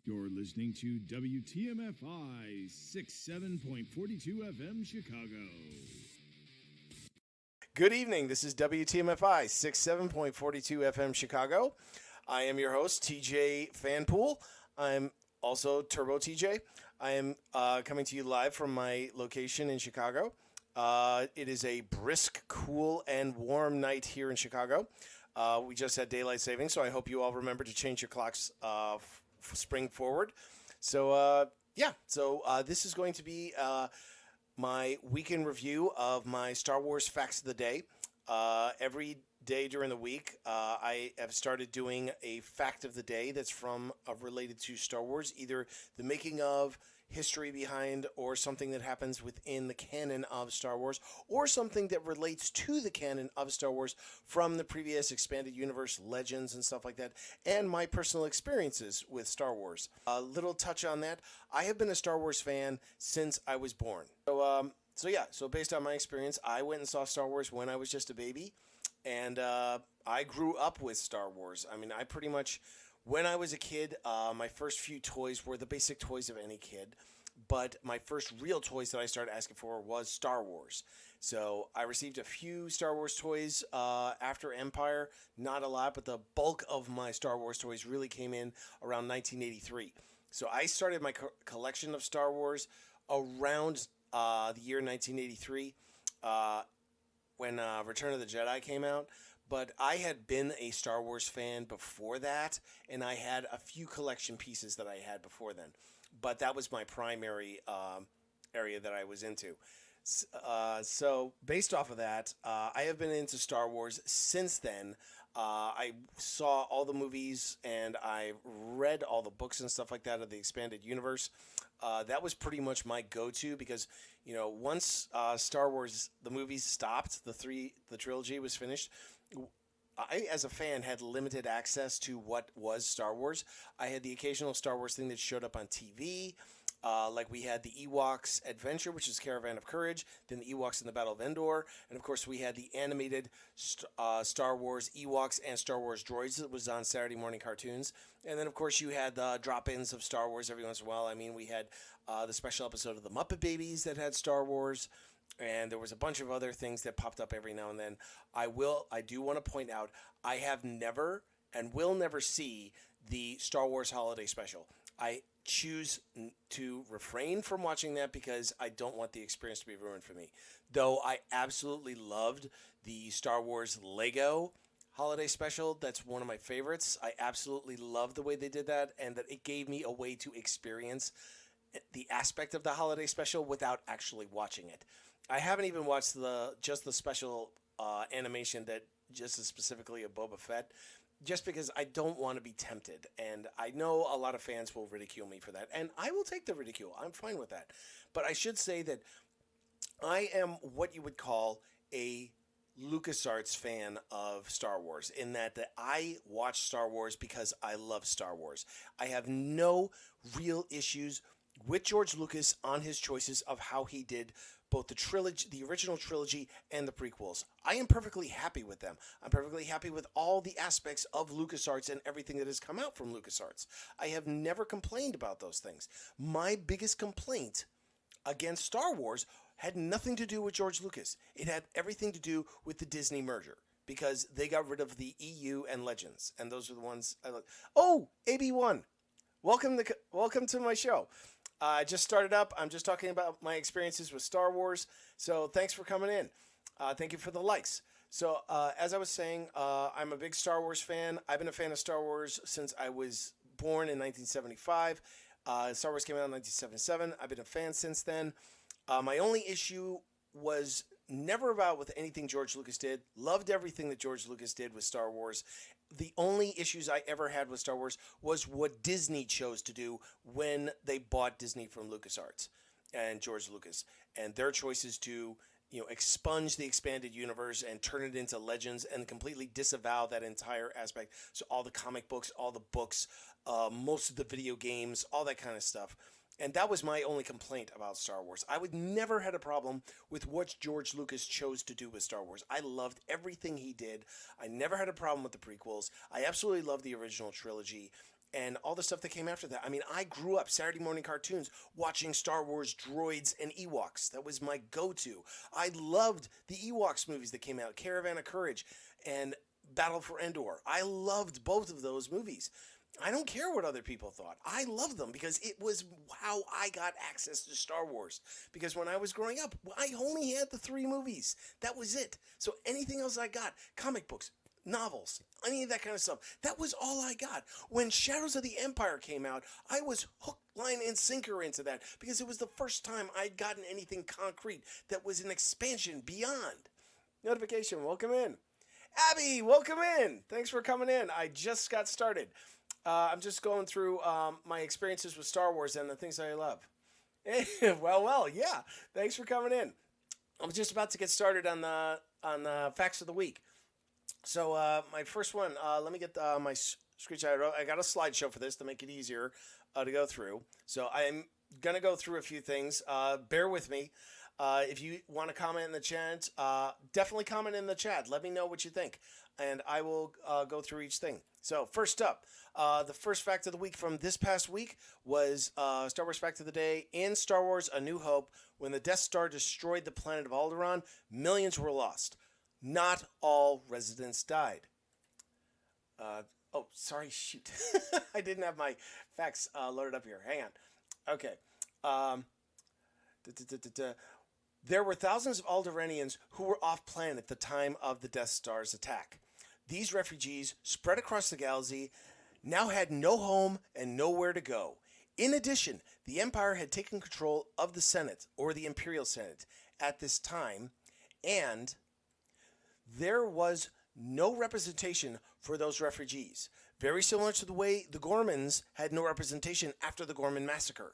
You're listening to WTMFI 67.42 FM Chicago. Good evening. This is WTMFI 67.42 FM Chicago. I am your host, TJ Fanpool. I'm also Turbo TJ. I am coming to you live from my location in Chicago. It is a brisk, cool, and warm night here in Chicago. We just had daylight savings, so I hope you all remember to change your clocks spring forward. So, this is going to be my weekend review of my Star Wars Facts of the Day. Every day during the week, I have started doing a fact of the day that's related to Star Wars, either the making of, history behind, or something that happens within the canon of Star Wars, or something that relates to the canon of Star Wars from the previous expanded universe, legends, and stuff like that, and my personal experiences with Star Wars. A little touch on that. I have been a Star Wars fan since I was born. So based on my experience, I went and saw Star Wars when I was just a baby, and I grew up with Star Wars. I mean, I pretty much, when I was a kid, my first few toys were the basic toys of any kid, but my first real toys that I started asking for was Star Wars. So I received a few Star Wars toys after Empire, not a lot, but the bulk of my Star Wars toys really came in around 1983. So I started my collection of Star Wars around the year 1983 when Return of the Jedi came out. But I had been a Star Wars fan before that, and I had a few collection pieces that I had before then. But that was my primary area that I was into. So based off of that, I have been into Star Wars since then. I saw all the movies and I read all the books and stuff like that of the expanded universe. That was pretty much my go-to because, you know, once Star Wars, the movies stopped, the trilogy was finished, I, as a fan, had limited access to what was Star Wars. I had the occasional Star Wars thing that showed up on TV. Like we had the Ewoks Adventure, which is Caravan of Courage, then the Ewoks in the Battle of Endor, and of course we had the animated Star Wars Ewoks and Star Wars Droids that was on Saturday morning cartoons. And then of course you had the drop-ins of Star Wars every once in a while. I mean, we had the special episode of the Muppet Babies that had Star Wars, and there was a bunch of other things that popped up every now and then. I do want to point out, I have never and will never see the Star Wars Holiday Special. I choose to refrain from watching that because I don't want the experience to be ruined for me. Though I absolutely loved the Star Wars Lego Holiday Special. That's one of my favorites. I absolutely love the way they did that, and that it gave me a way to experience the aspect of the Holiday Special without actually watching it. I haven't even watched the special animation that just is specifically of Boba Fett, just because I don't want to be tempted. And I know a lot of fans will ridicule me for that, and I will take the ridicule. I'm fine with that. But I should say that I am what you would call a LucasArts fan of Star Wars, in that I watch Star Wars because I love Star Wars. I have no real issues with George Lucas on his choices of how he did both the trilogy, the original trilogy, and the prequels. I am perfectly happy with them. I'm perfectly happy with all the aspects of LucasArts and everything that has come out from LucasArts. I have never complained about those things. My biggest complaint against Star Wars had nothing to do with George Lucas. It had everything to do with the Disney merger, because they got rid of the EU and Legends, and those are the ones I like. Oh, AB1, welcome to my show. I just started up. I'm just talking about my experiences with Star Wars. So thanks for coming in. Thank you for the likes. So as I was saying, I'm a big Star Wars fan. I've been a fan of Star Wars since I was born in 1975. Star Wars came out in 1977. I've been a fan since then. My only issue was never about with anything George Lucas did. Loved everything that George Lucas did with Star Wars. The only issues I ever had with Star Wars was what Disney chose to do when they bought Disney from LucasArts and George Lucas, and their choices to, you know, expunge the expanded universe and turn it into Legends and completely disavow that entire aspect. So all the comic books, all the books, most of the video games, all that kind of stuff. And that was my only complaint about Star Wars. I would never had a problem with what George Lucas chose to do with Star Wars. I loved everything he did. I never had a problem with the prequels. I absolutely loved the original trilogy. and all the stuff that came after that. I mean, I grew up Saturday morning cartoons watching Star Wars droids and Ewoks. That was my go-to. I loved the Ewoks movies that came out, Caravan of Courage and Battle for Endor. I loved both of those movies. I don't care what other people thought. I loved them because it was how I got access to Star Wars. Because when I was growing up, I only had the 3 movies. That was it. So anything else I got, comic books, novels, any of that kind of stuff, that was all I got. When Shadows of the Empire came out, I was hook, line, and sinker into that because it was the first time I'd gotten anything concrete that was an expansion beyond. Notification, welcome in. Abby, welcome in. Thanks for coming in. I just got started. I'm just going through my experiences with Star Wars and the things I love. well, yeah. Thanks for coming in. I'm just about to get started on the facts of the week. So my first one, let me get my screenshot. I got a slideshow for this to make it easier to go through. So I'm going to go through a few things. Bear with me. If you want to comment in the chat, definitely comment in the chat. Let me know what you think, and I will go through each thing. So first up, the first fact of the week from this past week was Star Wars fact of the day. In Star Wars A New Hope, when the Death Star destroyed the planet of Alderaan, millions were lost. Not all residents died. Oh, sorry, shoot. I didn't have my facts loaded up here. Hang on. Okay. There were thousands of Alderaanians who were off-planet at the time of the Death Star's attack. These refugees, spread across the galaxy, now had no home and nowhere to go. In addition, the Empire had taken control of the Senate, or the Imperial Senate, at this time, and there was no representation for those refugees, very similar to the way the Gormans had no representation after the Gorman massacre.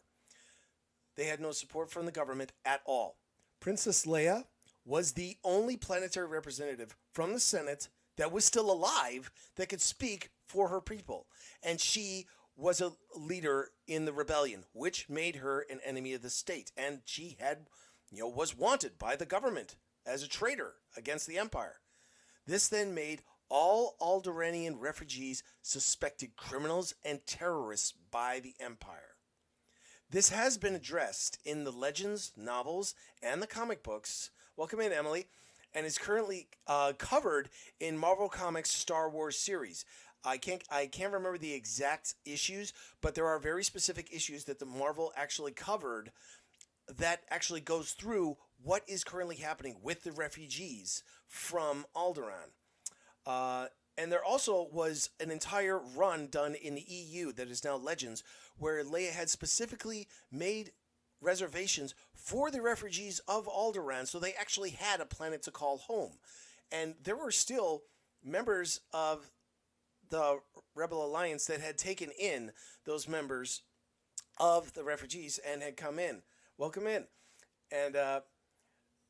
They had no support from the government at all. Princess Leia was the only planetary representative from the Senate that was still alive that could speak for her people. And she was a leader in the rebellion, which made her an enemy of the state. And she had, was wanted by the government as a traitor against the Empire. This then made all Alderaanian refugees suspected criminals and terrorists by the Empire. This has been addressed in the legends, novels, and the comic books. Welcome in, Emily. And is currently covered in Marvel Comics Star Wars series. I can't remember the exact issues, but there are very specific issues that the Marvel actually covered that actually goes through what is currently happening with the refugees from Alderaan. And there also was an entire run done in the EU that is now Legends, where Leia had specifically made reservations for the refugees of Alderaan, so they actually had a planet to call home. And there were still members of the Rebel Alliance that had taken in those members of the refugees and had come in. Welcome in. And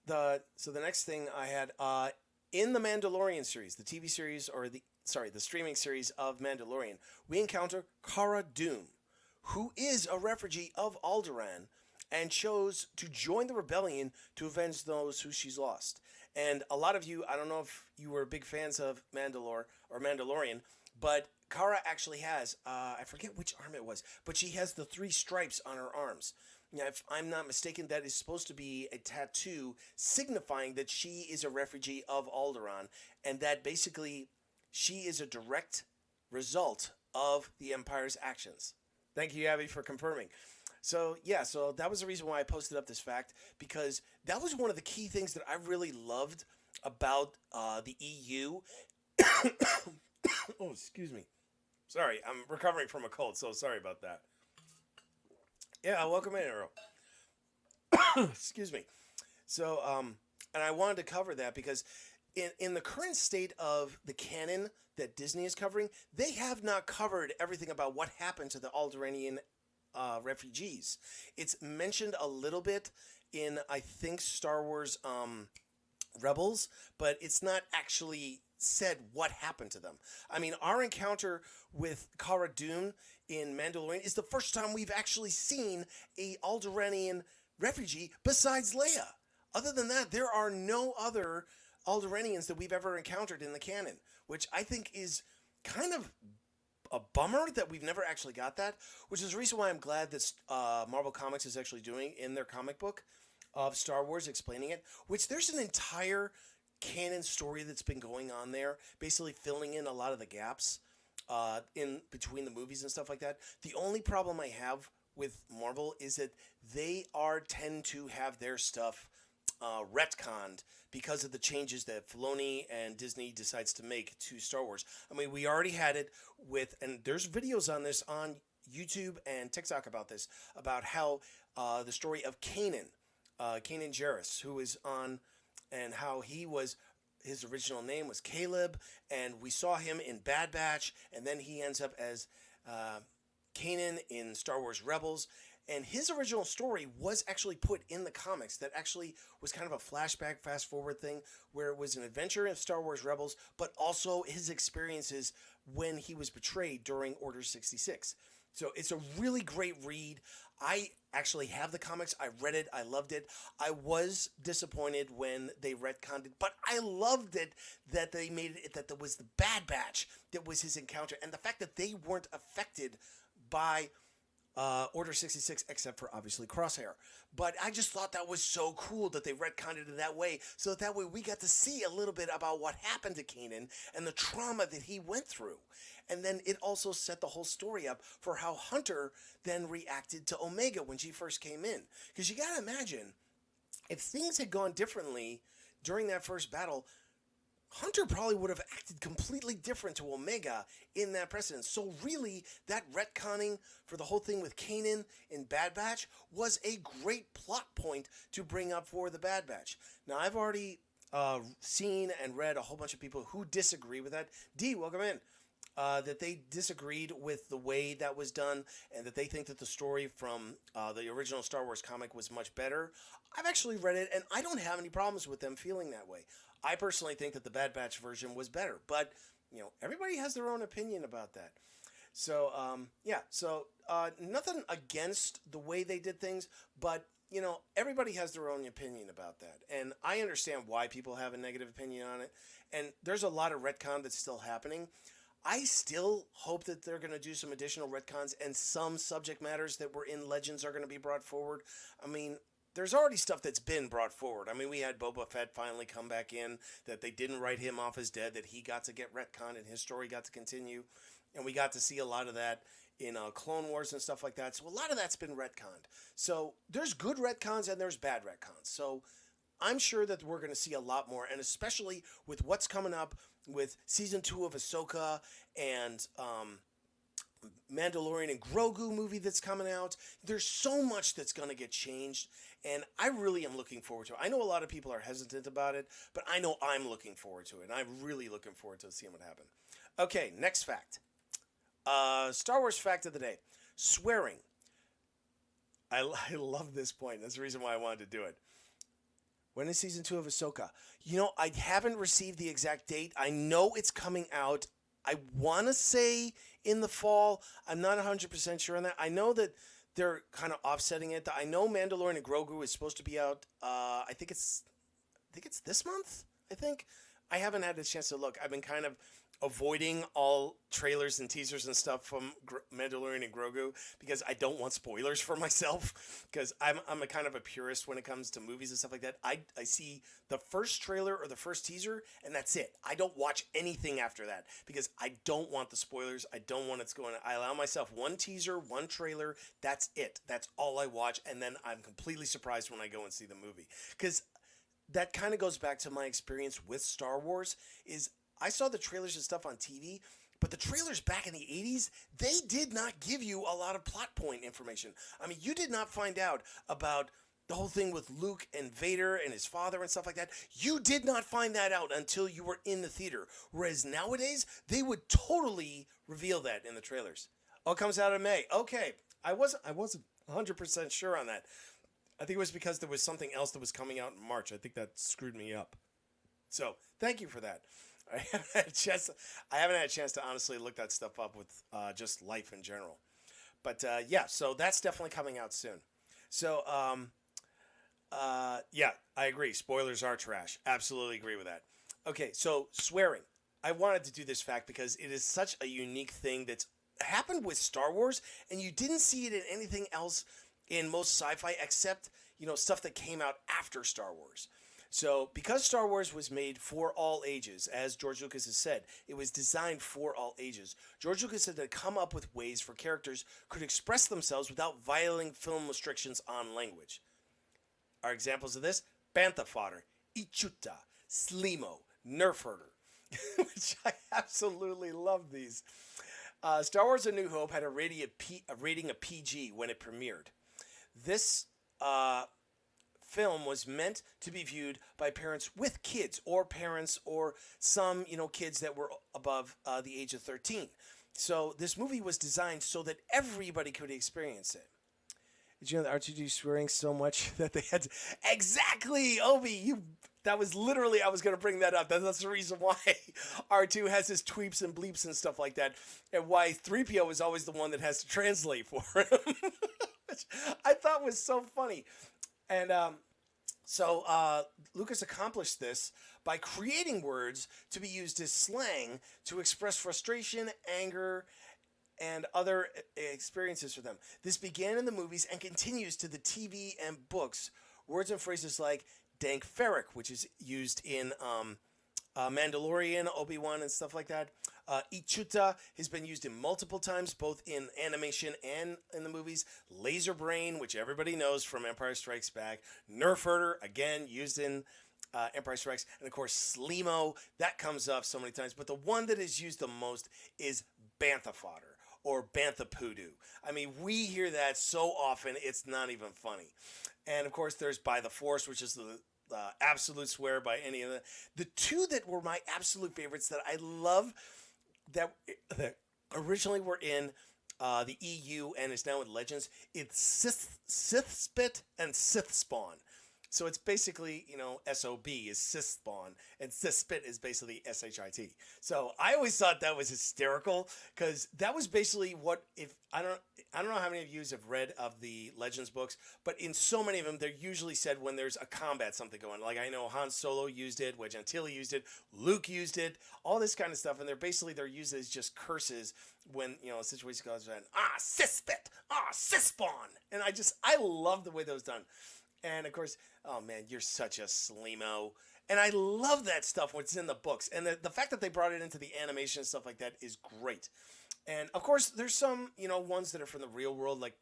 the next thing I had in the Mandalorian series, the TV series, or the streaming series of Mandalorian, we encounter Cara Dune, who is a refugee of Alderaan and chose to join the rebellion to avenge those who she's lost. And a lot of you, I don't know if you were big fans of Mandalore or Mandalorian, but Cara actually has, I forget which arm it was, but she has the 3 stripes on her arms. Now, if I'm not mistaken, that is supposed to be a tattoo signifying that she is a refugee of Alderaan, and that basically she is a direct result of the Empire's actions. Thank you, Abby, for confirming. So that was the reason why I posted up this fact, because that was one of the key things that I really loved about the EU. Oh, excuse me. Sorry, I'm recovering from a cold, so sorry about that. Yeah, welcome in, Arrow. Excuse me. So, and I wanted to cover that because in the current state of the canon that Disney is covering, they have not covered everything about what happened to the Alderaanian refugees. It's mentioned a little bit in, I think, Star Wars Rebels, but it's not actually said what happened to them. I mean, our encounter with Cara Dune in Mandalorian is the first time we've actually seen a Alderaanian refugee besides Leia. Other than that, there are no other Alderaanians that we've ever encountered in the canon, which I think is kind of a bummer that we've never actually got that, which is the reason why I'm glad that Marvel Comics is actually doing in their comic book of Star Wars explaining it, which there's an entire canon story that's been going on there, basically filling in a lot of the gaps in between the movies and stuff like that. The only problem I have with Marvel is that they tend to have their stuff retconned because of the changes that Filoni and Disney decides to make to Star Wars. I mean, we already had it with, and there's videos on this on YouTube and TikTok about this, about how the story of Kanan Jarrus, who is on, and how his original name was Caleb, and we saw him in Bad Batch, and then he ends up as Kanan in Star Wars Rebels. And his original story was actually put in the comics. That actually was kind of a flashback, fast forward thing, where it was an adventure in Star Wars Rebels, but also his experiences when he was betrayed during Order 66. So it's a really great read. I actually have the comics. I read it. I loved it. I was disappointed when they retconned it, but I loved it that they made it that there was the Bad Batch that was his encounter, and the fact that they weren't affected by Order 66, except for obviously Crosshair. But I just thought that was so cool that they retconned it that way, so that way we got to see a little bit about what happened to Kanan and the trauma that he went through. And then it also set the whole story up for how Hunter then reacted to Omega when she first came in. Because you got to imagine, if things had gone differently during that first battle, Hunter probably would have acted completely different to Omega in that precedent. So really, that retconning for the whole thing with Kanan in Bad Batch was a great plot point to bring up for the Bad Batch. Now, I've already seen and read a whole bunch of people who disagree with that. D, welcome in. That they disagreed with the way that was done, and that they think that the story from the original Star Wars comic was much better. I've actually read it, and I don't have any problems with them feeling that way. I personally think that the Bad Batch version was better, but everybody has their own opinion about that. So nothing against the way they did things, but everybody has their own opinion about that, and I understand why people have a negative opinion on it. And there's a lot of retcon that's still happening. I still hope that they're going to do some additional retcons, and some subject matters that were in Legends are going to be brought forward. I mean, there's already stuff that's been brought forward. I mean, we had Boba Fett finally come back in, that they didn't write him off as dead, that he got to get retconned and his story got to continue. And we got to see a lot of that in Clone Wars and stuff like that. So a lot of that's been retconned. So there's good retcons and there's bad retcons. So I'm sure that we're going to see a lot more, and especially with what's coming up with Season 2 of Ahsoka and Mandalorian and Grogu movie that's coming out. There's so much that's going to get changed, and I really am looking forward to it. I know a lot of people are hesitant about it, but I know I'm looking forward to it, and I'm really looking forward to seeing what happens. Okay, next fact. Star Wars fact of the day. Swearing. I love this point. That's the reason why I wanted to do it. When is Season 2 of Ahsoka? I haven't received the exact date. I know it's coming out. I want to say in the fall. I'm not 100% sure on that. I know that they're kind of offsetting it. I know Mandalorian and Grogu is supposed to be out. I think it's this month. I haven't had a chance to look. I've been kind of avoiding all trailers and teasers and stuff from Mandalorian and Grogu because I don't want spoilers for myself, because I'm a kind of a purist when it comes to movies and stuff like that. I see the first trailer or the first teaser and that's it. I don't watch anything after that because I don't want the spoilers. I don't want I allow myself one teaser, one trailer. That's it. That's all I watch. And then I'm completely surprised when I go and see the movie, because that kind of goes back to my experience with Star Wars. Is I saw the trailers and stuff on TV, but the trailers back in the 80s, they did not give you a lot of plot point information. I mean, you did not find out about the whole thing with Luke and Vader and his father and stuff like that. You did not find that out until you were in the theater. Whereas nowadays, they would totally reveal that in the trailers. Oh, it comes out in May. Okay. I wasn't 100% sure on that. I think it was because there was something else that was coming out in March. I think that screwed me up. So, thank you for that. I haven't had a chance to honestly look that stuff up with just life in general. But so that's definitely coming out soon. So, I agree. Spoilers are trash. Absolutely agree with that. Okay, so swearing. I wanted to do this fact because it is such a unique thing that's happened with Star Wars, and you didn't see it in anything else in most sci-fi except, stuff that came out after Star Wars. So, because Star Wars was made for all ages, as George Lucas has said, it was designed for all ages. George Lucas had to come up with ways for characters could express themselves without violating film restrictions on language. Our examples of this: Bantha Fodder, Ichuta, Slimo, Nerf Herder, which I absolutely love these. Star Wars A New Hope had a rating of PG when it premiered. This film was meant to be viewed by parents with kids, or parents, or some, kids that were above the age of 13. So this movie was designed so that everybody could experience it. Did you know that R2D swearing so much that they had to... Exactly, Obi, that was literally, I was going to bring that up. That's the reason why R2 has his tweeps and bleeps and stuff like that, and why 3PO is always the one that has to translate for him, which I thought was so funny. And so Lucas accomplished this by creating words to be used as slang to express frustration, anger, and other experiences for them. This began in the movies and continues to the TV and books. Words and phrases like Dank Ferric, which is used in Mandalorian, Obi-Wan, and stuff like that. Ichuta has been used in multiple times, both in animation and in the movies. Laser Brain, which everybody knows from Empire Strikes Back. Nerf Herder, again, used in Empire Strikes. And, of course, Slimo, that comes up so many times. But the one that is used the most is Bantha Fodder, or Bantha Poodoo. I mean, we hear that so often, it's not even funny. And, of course, there's By the Force, which is the absolute swear by any of the two that were my absolute favorites that I love that originally were in the EU and is now in Legends. It's Sith Spit and Sith Spawn. So it's basically, SOB is Sith Spawn, and Sith Spit is basically SHIT. So I always thought that was hysterical, because that was basically what, if I don't know how many of you have read of the Legends books, but in so many of them, they're usually said when there's a combat something going. Like, I know Han Solo used it, Wedge Antilles used it, Luke used it, all this kind of stuff, and they're used as just curses when, a situation goes on. Sith Spit, Sith Spawn, and I love the way that was done. And, of course, oh, man, you're such a Slimo. And I love that stuff when it's in the books. And the fact that they brought it into the animation and stuff like that is great. And, of course, there's some, ones that are from the real world, like,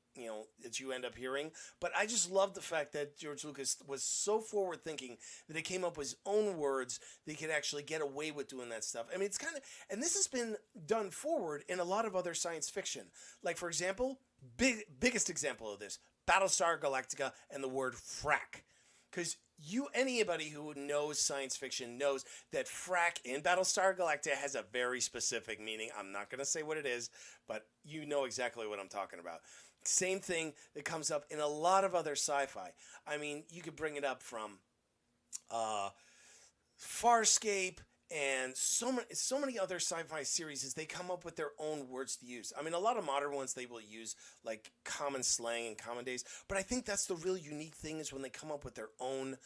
that you end up hearing. But I just love the fact that George Lucas was so forward-thinking that he came up with his own words that he could actually get away with doing that stuff. I mean, it's kind of... And this has been done forward in a lot of other science fiction. Like, for example, biggest example of this, Battlestar Galactica and the word frack. Because anybody who knows science fiction knows that frack in Battlestar Galactica has a very specific meaning. I'm not going to say what it is, but you know exactly what I'm talking about. Same thing that comes up in a lot of other sci-fi. I mean, you could bring it up from Farscape and so many other sci-fi series, is they come up with their own words to use. I mean, a lot of modern ones, they will use like common slang and common days, but I think that's the real unique thing, is when they come up with their own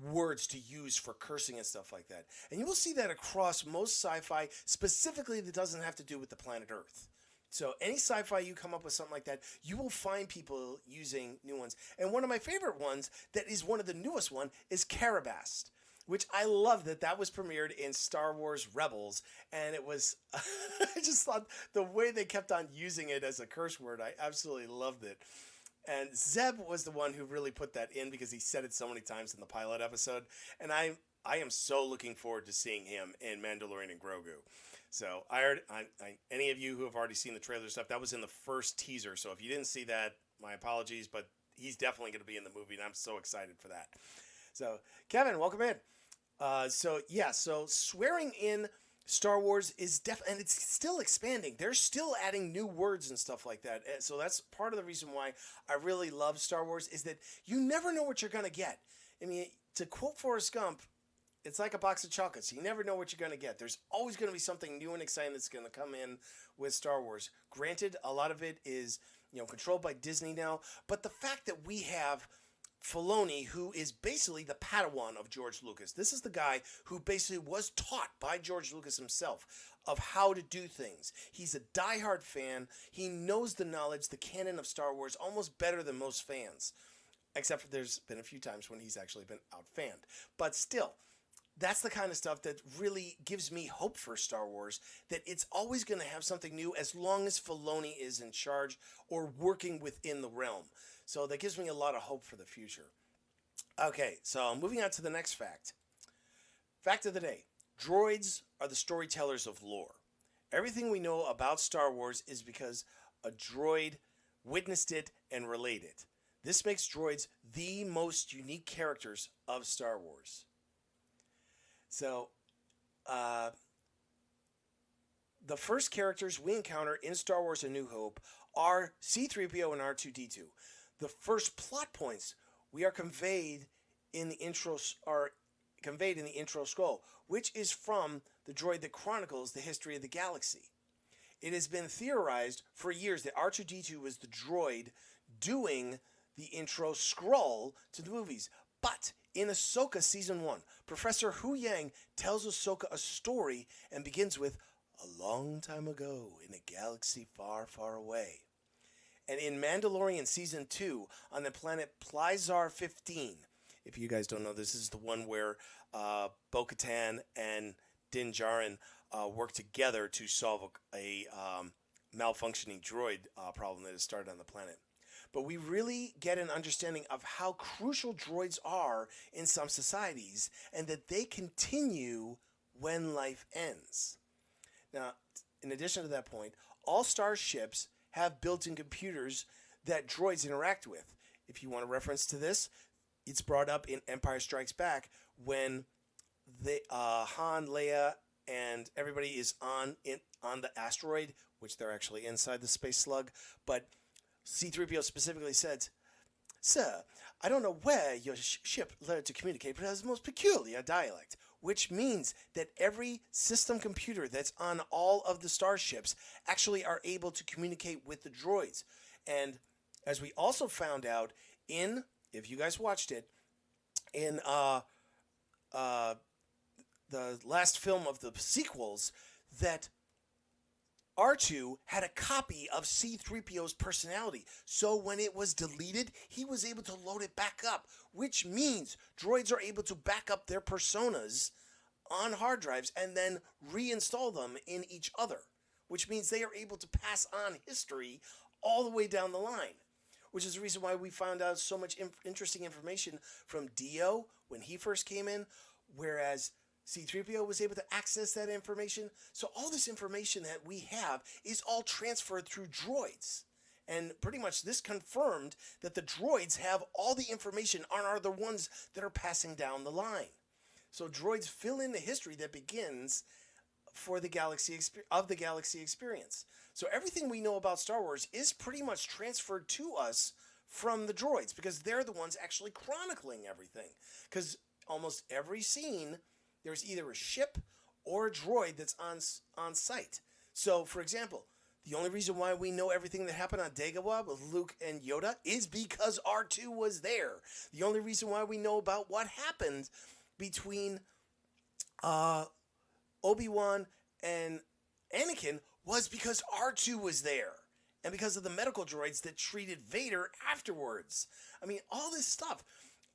words to use for cursing and stuff like that. And you will see that across most sci-fi, specifically that doesn't have to do with the planet Earth. So any sci-fi you come up with something like that, you will find people using new ones. And one of my favorite ones, that is one of the newest one, is Carabast, which I love that was premiered in Star Wars Rebels. And it was, I just thought the way they kept on using it as a curse word, I absolutely loved it. And Zeb was the one who really put that in, because he said it so many times in the pilot episode. And I am so looking forward to seeing him in Mandalorian and Grogu. So I heard, any of you who have already seen the trailer stuff, that was in the first teaser. So if you didn't see that, my apologies, but he's definitely going to be in the movie, and I'm so excited for that. So Kevin, welcome in. So swearing in Star Wars is and it's still expanding. They're still adding new words and stuff like that. And so that's part of the reason why I really love Star Wars, is that you never know what you're going to get. I mean, to quote Forrest Gump, it's like a box of chocolates. You never know what you're going to get. There's always going to be something new and exciting that's going to come in with Star Wars. Granted, a lot of it is, controlled by Disney now, but the fact that we have Filoni, who is basically the Padawan of George Lucas. This is the guy who basically was taught by George Lucas himself of how to do things. He's a diehard fan. He knows the knowledge, the canon of Star Wars almost better than most fans. Except for there's been a few times when he's actually been out-fanned. But still, that's the kind of stuff that really gives me hope for Star Wars, that it's always going to have something new as long as Filoni is in charge or working within the realm. So that gives me a lot of hope for the future. Okay, so moving on to the next fact. Fact of the day. Droids are the storytellers of lore. Everything we know about Star Wars is because a droid witnessed it and relayed it. This makes droids the most unique characters of Star Wars. So, the first characters we encounter in Star Wars A New Hope are C-3PO and R2-D2. The first plot points we are conveyed in the intro scroll, which is from the droid that chronicles the history of the galaxy. It has been theorized for years that R2-D2 was the droid doing the intro scroll to the movies. But in Ahsoka Season 1, Professor Hu Yang tells Ahsoka a story and begins with, "A long time ago in a galaxy far, far away." And in Mandalorian Season 2, on the planet Plizar 15, if you guys don't know, this is the one where Bo-Katan and Din Djarin work together to solve a malfunctioning droid problem that has started on the planet. But we really get an understanding of how crucial droids are in some societies and that they continue when life ends. Now, in addition to that point, all star ships have built-in computers that droids interact with. If you want a reference to this, it's brought up in Empire Strikes Back when Han, Leia, and everybody is on the asteroid, which they're actually inside the space slug, but C-3PO specifically said, "Sir, I don't know where your ship learned to communicate, but it has the most peculiar dialect," which means that every system computer that's on all of the starships actually are able to communicate with the droids. And as we also found out in, if you guys watched it, in the last film of the sequels, that R2 had a copy of C-3PO's personality. So when it was deleted, he was able to load it back up, which means droids are able to back up their personas on hard drives and then reinstall them in each other, which means they are able to pass on history all the way down the line, which is the reason why we found out so much interesting information from Dio when he first came in, whereas C-3PO was able to access that information. So all this information that we have is all transferred through droids. And pretty much this confirmed that the droids have all the information and are the ones that are passing down the line. So droids fill in the history that begins for the galaxy experience. So everything we know about Star Wars is pretty much transferred to us from the droids because they're the ones actually chronicling everything. Because almost every scene, there's either a ship or a droid that's on site. So, for example, the only reason why we know everything that happened on Dagobah with Luke and Yoda is because R2 was there. The only reason why we know about what happened between Obi-Wan and Anakin was because R2 was there. And because of the medical droids that treated Vader afterwards. I mean, all this stuff,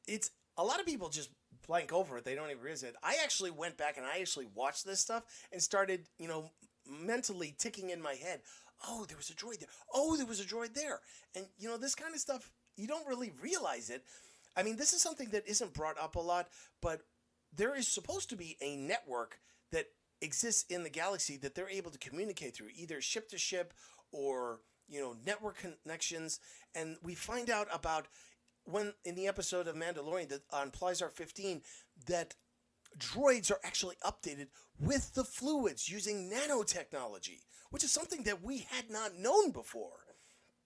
it's a lot of people just blank over it. They don't even realize it. I actually went back and I actually watched this stuff and started, mentally ticking in my head, oh, there was a droid there. Oh, there was a droid there. And, this kind of stuff, you don't really realize it. I mean, this is something that isn't brought up a lot, but there is supposed to be a network that exists in the galaxy that they're able to communicate through, either ship to ship or, network connections. And we find out about when in the episode of Mandalorian on Plizar 15 that droids are actually updated with the fluids using nanotechnology, which is something that we had not known before.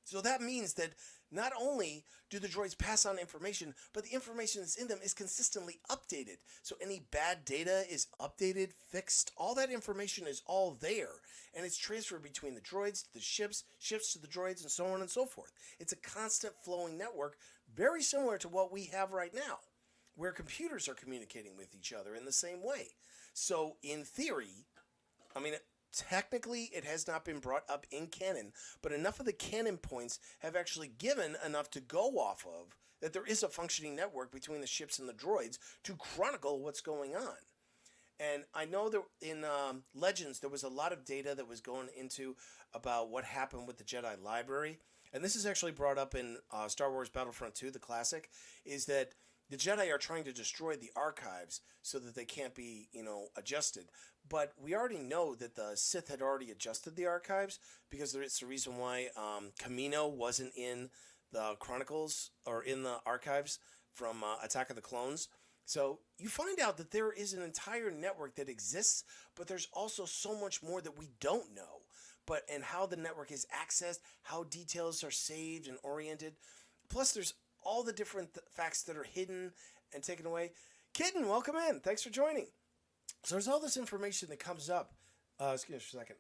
So that means that not only do the droids pass on information, but the information that's in them is consistently updated. So any bad data is updated, fixed. All that information is all there. And it's transferred between the droids to the ships, ships to the droids, and so on and so forth. It's a constant flowing network, very similar to what we have right now, where computers are communicating with each other in the same way. So in theory, I mean, technically, it has not been brought up in canon, but enough of the canon points have actually given enough to go off of that there is a functioning network between the ships and the droids to chronicle what's going on. And I know that in Legends, there was a lot of data that was going into about what happened with the Jedi Library. And this is actually brought up in Star Wars Battlefront 2, the classic, is that the Jedi are trying to destroy the archives so that they can't be, adjusted. But we already know that the Sith had already adjusted the archives because it's the reason why Kamino wasn't in the Chronicles or in the archives from Attack of the Clones. So you find out that there is an entire network that exists, but there's also so much more that we don't know. And how the network is accessed, how details are saved and oriented. Plus, there's all the different facts that are hidden and taken away. Kitten, welcome in. Thanks for joining. So there's all this information that comes up. Excuse me for a second.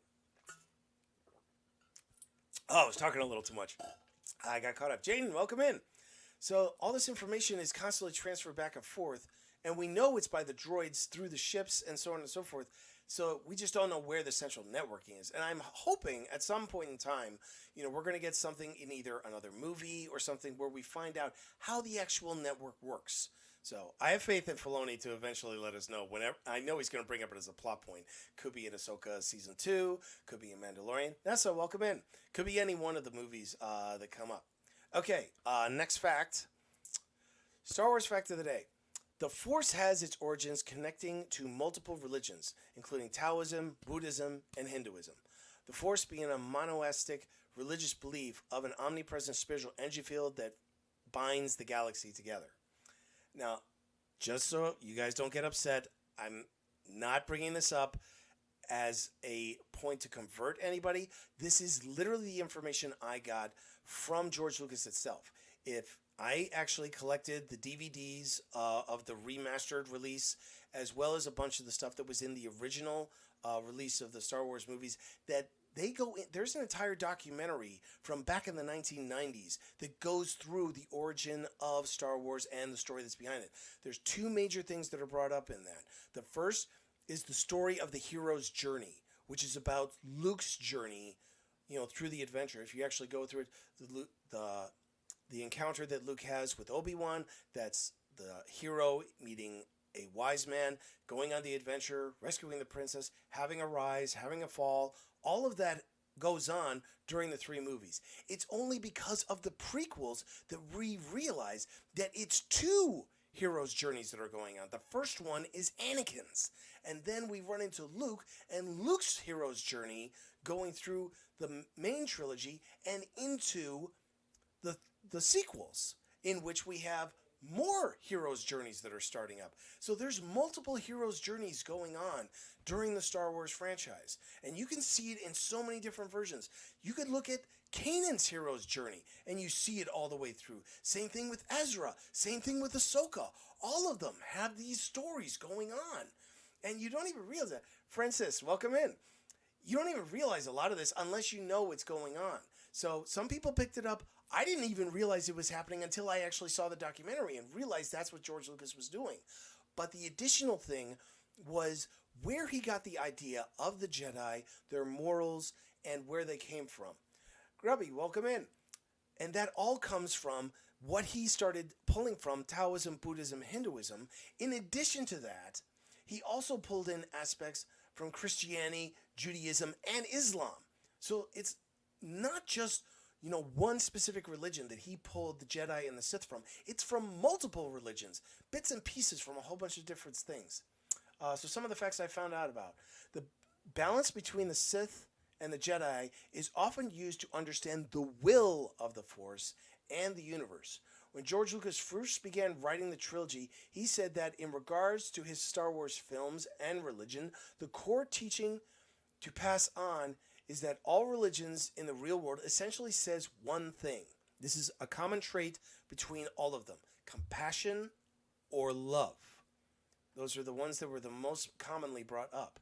Oh, I was talking a little too much. I got caught up. Jaden, welcome in. So all this information is constantly transferred back and forth, and we know it's by the droids through the ships and so on and so forth. So we just don't know where the central networking is. And I'm hoping at some point in time, we're going to get something in either another movie or something where we find out how the actual network works. So I have faith in Filoni to eventually let us know whenever. I know he's going to bring up it as a plot point. Could be in Ahsoka Season 2. Could be in Mandalorian. Nessa, welcome in. Could be any one of the movies that come up. Okay, next fact. Star Wars fact of the day. The Force has its origins connecting to multiple religions, including Taoism, Buddhism, and Hinduism. The Force being a monotheistic religious belief of an omnipresent spiritual energy field that binds the galaxy together. Now, just so you guys don't get upset, I'm not bringing this up as a point to convert anybody. This is literally the information I got from George Lucas itself. If I actually collected the DVDs of the remastered release, as well as a bunch of the stuff that was in the original release of the Star Wars movies, that they go in. There's an entire documentary from back in the 1990s that goes through the origin of Star Wars and the story that's behind it. There's two major things that are brought up in that. The first is the story of the hero's journey, which is about Luke's journey, through the adventure. If you actually go through it, the encounter that Luke has with Obi-Wan, that's the hero meeting a wise man, going on the adventure, rescuing the princess, having a rise, having a fall. All of that goes on during the three movies. It's only because of the prequels that we realize that it's two heroes' journeys that are going on. The first one is Anakin's. And then we run into Luke and Luke's hero's journey going through the main trilogy and into the sequels, in which we have more heroes' journeys that are starting up. So there's multiple heroes' journeys going on during the Star Wars franchise. And you can see it in so many different versions. You could look at Kanan's hero's journey, and you see it all the way through. Same thing with Ezra. Same thing with Ahsoka. All of them have these stories going on. And you don't even realize that. Francis, welcome in. You don't even realize a lot of this unless you know what's going on. So some people picked it up. I didn't even realize it was happening until I actually saw the documentary and realized that's what George Lucas was doing. But the additional thing was where he got the idea of the Jedi, their morals, and where they came from. Grubby, welcome in. And that all comes from what he started pulling from Taoism, Buddhism, Hinduism. In addition to that, he also pulled in aspects from Christianity, Judaism, and Islam. So it's not just one specific religion that he pulled the Jedi and the Sith from. It's from multiple religions, bits and pieces from a whole bunch of different things. So some of the facts I found out about. The balance between the Sith and the Jedi is often used to understand the will of the Force and the universe. When George Lucas first began writing the trilogy, he said that in regards to his Star Wars films and religion, the core teaching to pass on is that all religions in the real world essentially says one thing. This is a common trait between all of them: compassion or love. Those are the ones that were the most commonly brought up.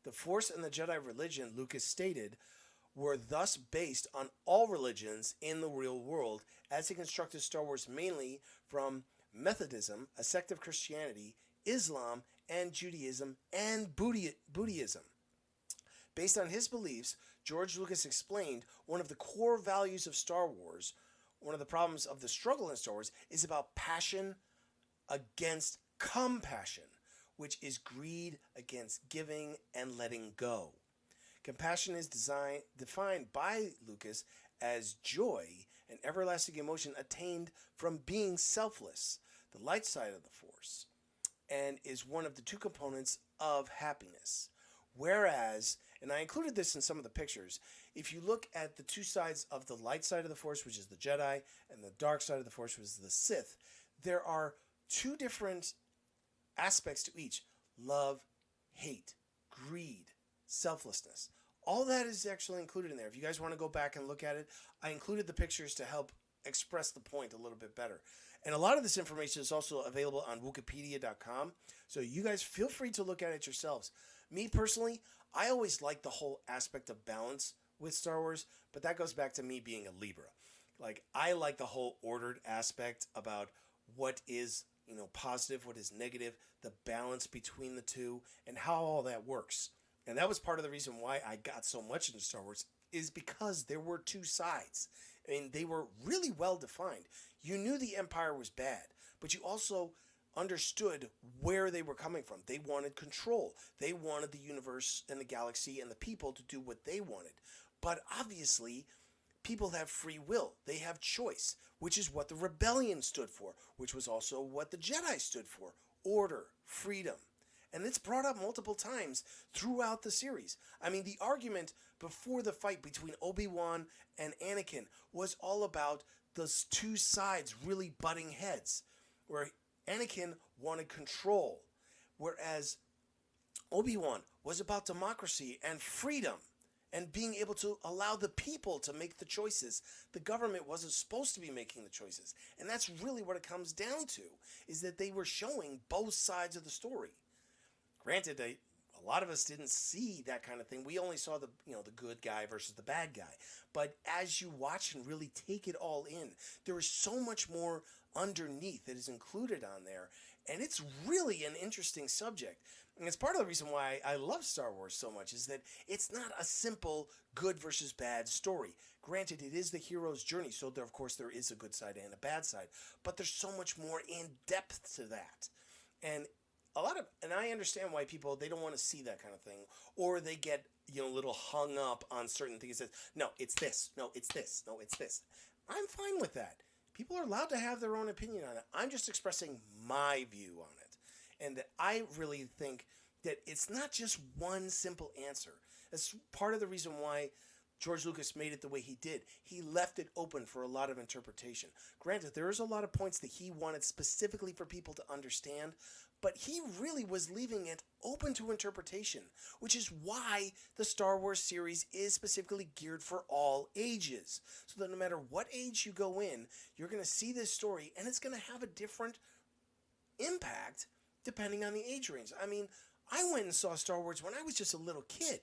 The Force and the Jedi religion, Lucas stated, were thus based on all religions in the real world, as he constructed Star Wars mainly from Methodism, a sect of Christianity, Islam, and Judaism, and Buddhism. Based on his beliefs, George Lucas explained one of the core values of Star Wars, one of the problems of the struggle in Star Wars, is about passion against compassion, which is greed against giving and letting go. Compassion is defined by Lucas as joy, an everlasting emotion attained from being selfless, the light side of the Force, and is one of the two components of happiness. Whereas, and I included this in some of the pictures, if you look at the two sides of the light side of the Force, which is the Jedi, and the dark side of the Force, which is the Sith, there are two different aspects to each: love, hate, greed, selflessness. All that is actually included in there. If you guys want to go back and look at it, I included the pictures to help express the point a little bit better. And a lot of this information is also available on wikipedia.com, so you guys feel free to look at it yourselves. Me personally, I always like the whole aspect of balance with Star Wars, but that goes back to me being a Libra. Like, I like the whole ordered aspect about what is, positive, what is negative, the balance between the two, and how all that works. And that was part of the reason why I got so much into Star Wars, is because there were two sides. I mean, they were really well defined. You knew the Empire was bad, but you also understood where they were coming from. They wanted control. They wanted the universe and the galaxy and the people to do what they wanted. But obviously, people have free will. They have choice, which is what the rebellion stood for, which was also what the Jedi stood for: order, freedom. And it's brought up multiple times throughout the series. I mean, the argument before the fight between Obi-Wan and Anakin was all about those two sides really butting heads, where Anakin wanted control, whereas Obi-Wan was about democracy and freedom and being able to allow the people to make the choices. The government wasn't supposed to be making the choices. And that's really what it comes down to, is that they were showing both sides of the story. Granted, a lot of us didn't see that kind of thing. We only saw the good guy versus the bad guy. But as you watch and really take it all in, there is so much more underneath that is included on there. And it's really an interesting subject. And it's part of the reason why I love Star Wars so much, is that it's not a simple good versus bad story. Granted, it is the hero's journey, so of course there is a good side and a bad side. But there's so much more in depth to that. And I understand why people, they don't want to see that kind of thing, or they get, a little hung up on certain things that, no, it's this, no, it's this, no, it's this. I'm fine with that. People are allowed to have their own opinion on it. I'm just expressing my view on it. And that I really think that it's not just one simple answer. That's part of the reason why George Lucas made it the way he did. He left it open for a lot of interpretation. Granted, there is a lot of points that he wanted specifically for people to understand, but he really was leaving it open to interpretation, which is why the Star Wars series is specifically geared for all ages. So that no matter what age you go in, you're going to see this story, and it's going to have a different impact depending on the age range. I mean, I went and saw Star Wars when I was just a little kid,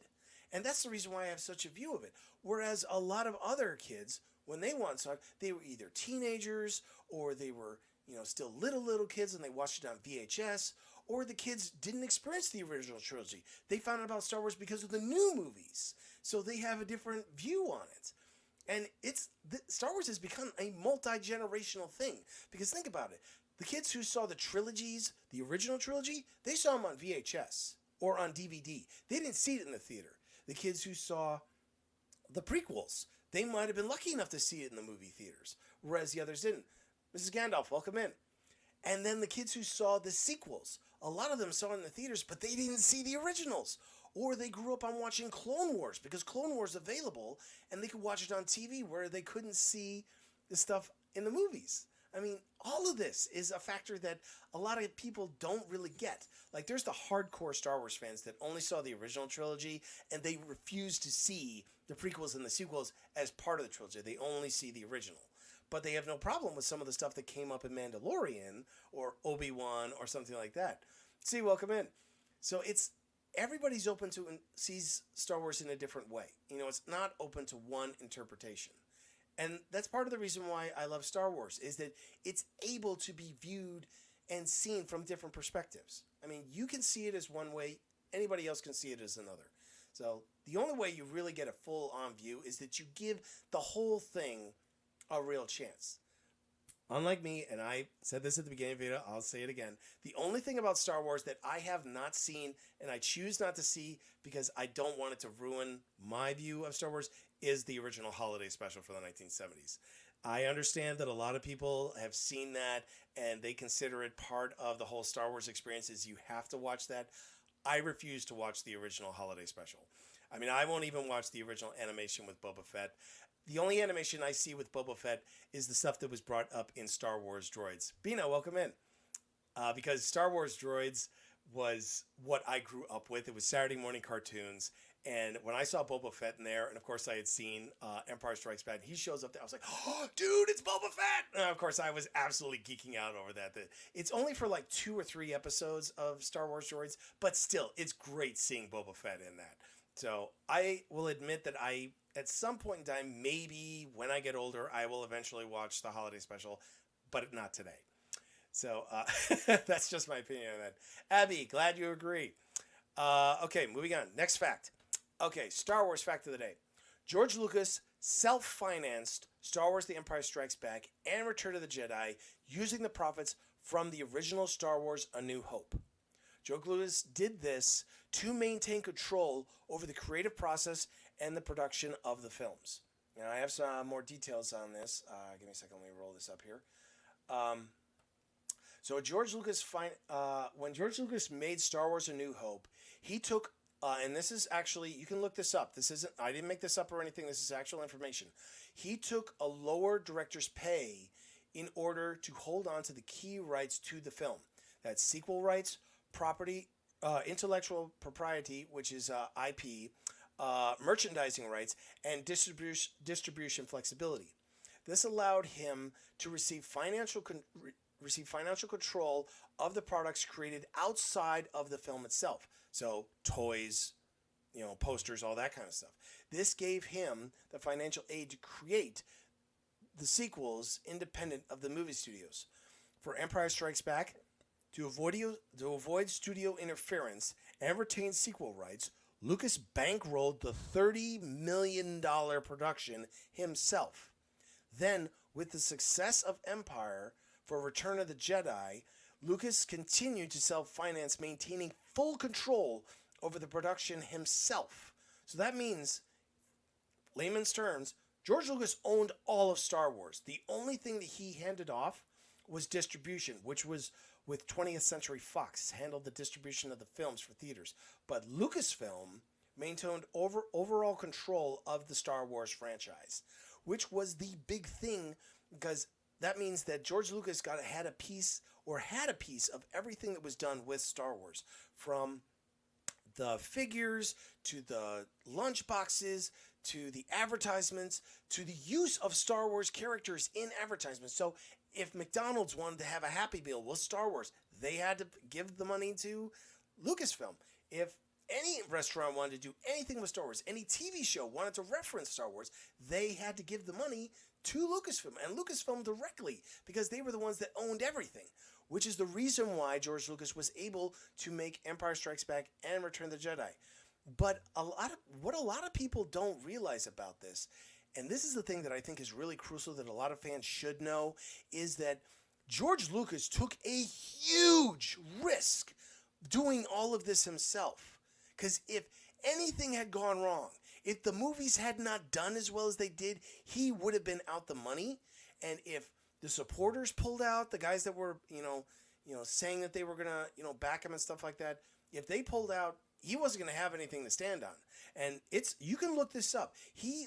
and that's the reason why I have such a view of it. Whereas a lot of other kids, when they saw it, they were either teenagers, or they were still little kids and they watched it on VHS, or the kids didn't experience the original trilogy. They found out about Star Wars because of the new movies. So they have a different view on it. And Star Wars has become a multi-generational thing. Because think about it. The kids who saw the trilogies, the original trilogy, they saw them on VHS or on DVD. They didn't see it in the theater. The kids who saw the prequels, they might have been lucky enough to see it in the movie theaters, whereas the others didn't. Mrs. Gandalf, welcome in. And then the kids who saw the sequels, a lot of them saw it in the theaters, but they didn't see the originals. Or they grew up on watching Clone Wars, because Clone Wars is available, and they could watch it on TV where they couldn't see the stuff in the movies. I mean, all of this is a factor that a lot of people don't really get. Like, there's the hardcore Star Wars fans that only saw the original trilogy, and they refuse to see the prequels and the sequels as part of the trilogy. They only see the original. But they have no problem with some of the stuff that came up in Mandalorian or Obi-Wan or something like that. See, welcome in. So it's everybody's open to and sees Star Wars in a different way. You know, it's not open to one interpretation. And that's part of the reason why I love Star Wars, is that it's able to be viewed and seen from different perspectives. I mean, you can see it as one way, anybody else can see it as another. So the only way you really get a full-on view is that you give the whole thing a real chance. Unlike me, and I said this at the beginning of the video, I'll say it again. The only thing about Star Wars that I have not seen, and I choose not to see because I don't want it to ruin my view of Star Wars, is the original holiday special for the 1970s. I understand that a lot of people have seen that, and they consider it part of the whole Star Wars experience, is you have to watch that. I refuse to watch the original holiday special. I mean, I won't even watch the original animation with Boba Fett. The only animation I see with Boba Fett is the stuff that was brought up in Star Wars Droids. Bina, welcome in. Because Star Wars Droids was what I grew up with. It was Saturday morning cartoons. And when I saw Boba Fett in there, and of course I had seen Empire Strikes Back, he shows up there. I was like, oh, dude, it's Boba Fett! And of course, I was absolutely geeking out over that. It's only for like 2 or 3 episodes of Star Wars Droids, but still, it's great seeing Boba Fett in that. So I will admit that at some point in time, maybe when I get older, I will eventually watch the holiday special, but not today. So that's just my opinion on that. Abby, glad you agree. Okay, moving on. Next fact. Okay, Star Wars fact of the day. George Lucas self-financed Star Wars The Empire Strikes Back and Return of the Jedi using the profits from the original Star Wars A New Hope. George Lucas did this to maintain control over the creative process and the production of the films. Now, I have some more details on this. Give me a second. Let me roll this up here. So George Lucas, when George Lucas made Star Wars A New Hope, he took, and this is actually, you can look this up. This isn't, I didn't make this up or anything. This is actual information. He took a lower director's pay in order to hold on to the key rights to the film. That's sequel rights, property, intellectual propriety, which is IP, merchandising rights, and distribution flexibility. This allowed him to receive financial control of the products created outside of the film itself. So toys, posters, all that kind of stuff. This gave him the financial aid to create the sequels independent of the movie studios. For Empire Strikes Back, to avoid studio interference and retain sequel rights, Lucas bankrolled the $30 million production himself. Then, with the success of Empire for Return of the Jedi, Lucas continued to self-finance, maintaining full control over the production himself. So that means, layman's terms, George Lucas owned all of Star Wars. The only thing that he handed off was distribution, which was with 20th Century Fox, handled the distribution of the films for theaters. But Lucasfilm maintained overall control of the Star Wars franchise, which was the big thing, because that means that George Lucas had a piece of everything that was done with Star Wars, from the figures to the lunch boxes to the advertisements to the use of Star Wars characters in advertisements. So if McDonald's wanted to have a Happy Meal with Star Wars, they had to give the money to Lucasfilm. If any restaurant wanted to do anything with Star Wars, any TV show wanted to reference Star Wars, they had to give the money to Lucasfilm, and Lucasfilm directly, because they were the ones that owned everything, which is the reason why George Lucas was able to make Empire Strikes Back and Return of the Jedi. But what a lot of people don't realize about this, and this is the thing that I think is really crucial that a lot of fans should know, is that George Lucas took a huge risk doing all of this himself. Because if anything had gone wrong, if the movies had not done as well as they did, he would have been out the money. And if the supporters pulled out, the guys that were, saying that they were going to, back him and stuff like that, if they pulled out, he wasn't going to have anything to stand on. And you can look this up. He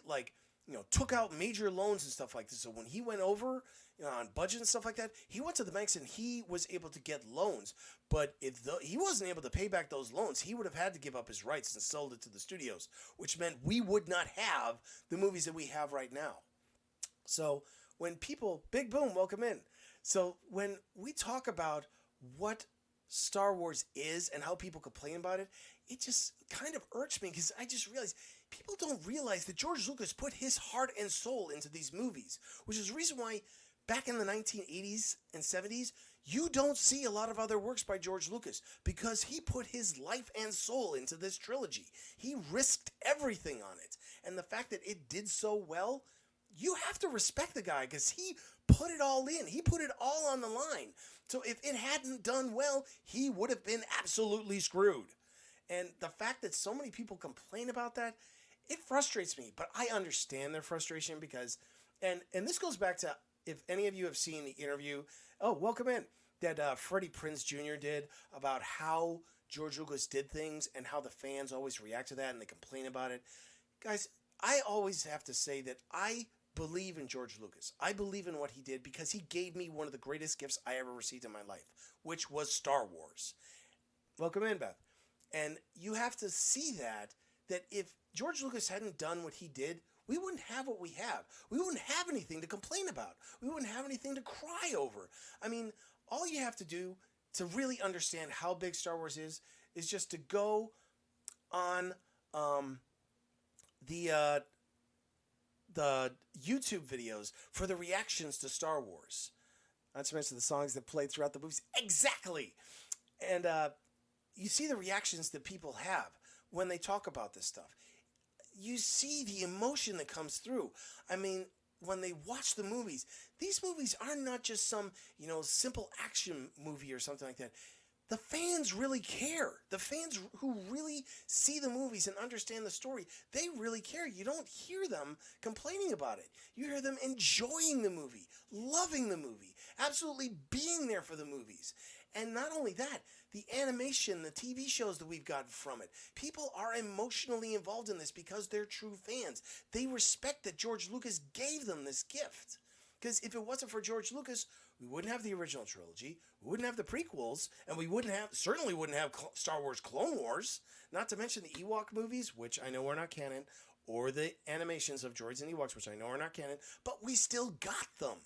took out major loans and stuff like this. So when he went over, on budget and stuff like that, he went to the banks and he was able to get loans. But if he wasn't able to pay back those loans, he would have had to give up his rights and sold it to the studios, which meant we would not have the movies that we have right now. So when people, Big Boom, welcome in. So when we talk about what Star Wars is and how people complain about it, it just kind of irks me because I just realized people don't realize that George Lucas put his heart and soul into these movies, which is the reason why back in the 1980s and 70s, you don't see a lot of other works by George Lucas because he put his life and soul into this trilogy. He risked everything on it. And the fact that it did so well, you have to respect the guy because he put it all in. He put it all on the line. So if it hadn't done well, he would have been absolutely screwed. And the fact that so many people complain about that, it frustrates me. But I understand their frustration because, and this goes back to, if any of you have seen the interview, welcome in, that Freddie Prinze Jr. did about how George Lucas did things and how the fans always react to that and they complain about it. Guys, I always have to say that I believe in George Lucas. I believe in what he did because he gave me one of the greatest gifts I ever received in my life, which was Star Wars. Welcome in, Beth. And you have to see that if George Lucas hadn't done what he did, we wouldn't have what we have. We wouldn't have anything to complain about. We wouldn't have anything to cry over. I mean, all you have to do to really understand how big Star Wars is just to go on the YouTube videos for the reactions to Star Wars. Not to mention the songs that played throughout the movies. Exactly. And you see the reactions that people have when they talk about this stuff. You see the emotion that comes through. I mean, when they watch the movies, these movies are not just some, simple action movie or something like that. The fans really care. The fans who really see the movies and understand the story, they really care. You don't hear them complaining about it. You hear them enjoying the movie, loving the movie, absolutely being there for the movies. And not only that, the animation, the TV shows that we've gotten from it. People are emotionally involved in this because they're true fans. They respect that George Lucas gave them this gift. Because if it wasn't for George Lucas, we wouldn't have the original trilogy, we wouldn't have the prequels, and we certainly wouldn't have Star Wars Clone Wars, not to mention the Ewok movies, which I know are not canon, or the animations of droids and Ewoks, which I know are not canon, but we still got them.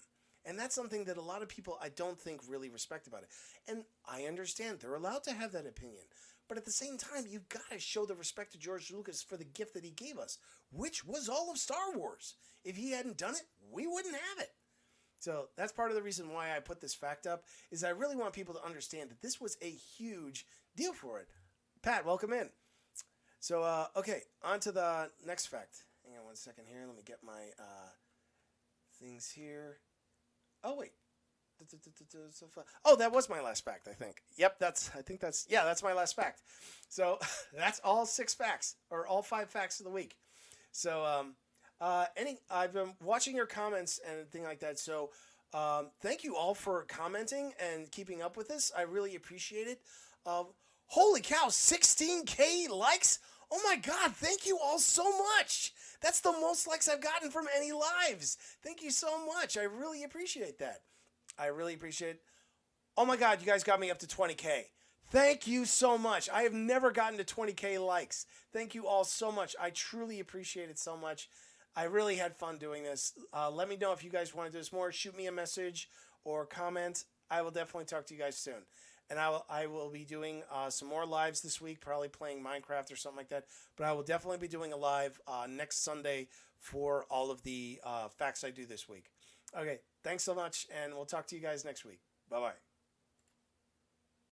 And that's something that a lot of people I don't think really respect about it. And I understand they're allowed to have that opinion. But at the same time, you've got to show the respect to George Lucas for the gift that he gave us, which was all of Star Wars. If he hadn't done it, we wouldn't have it. So that's part of the reason why I put this fact up, is I really want people to understand that this was a huge deal for it. Pat, welcome in. So, okay, on to the next fact. Hang on one second here. Let me get my things here. Oh, wait. Oh, that was my last fact, I think. Yep, that's my last fact. So that's all 6 facts, or all 5 facts of the week. So, I've been watching your comments and things like that. So, thank you all for commenting and keeping up with this. I really appreciate it. Holy cow, 16K likes. Oh my God, thank you all so much. That's the most likes I've gotten from any lives. Thank you so much. I really appreciate that. I really appreciate it. Oh my God, you guys got me up to 20K. Thank you so much. I have never gotten to 20K likes. Thank you all so much. I truly appreciate it so much. I really had fun doing this. Let me know if you guys want to do this more. Shoot me a message or comment. I will definitely talk to you guys soon. And I will be doing some more lives this week, probably playing Minecraft or something like that. But I will definitely be doing a live next Sunday for all of the facts I do this week. Okay, thanks so much, and we'll talk to you guys next week. Bye-bye.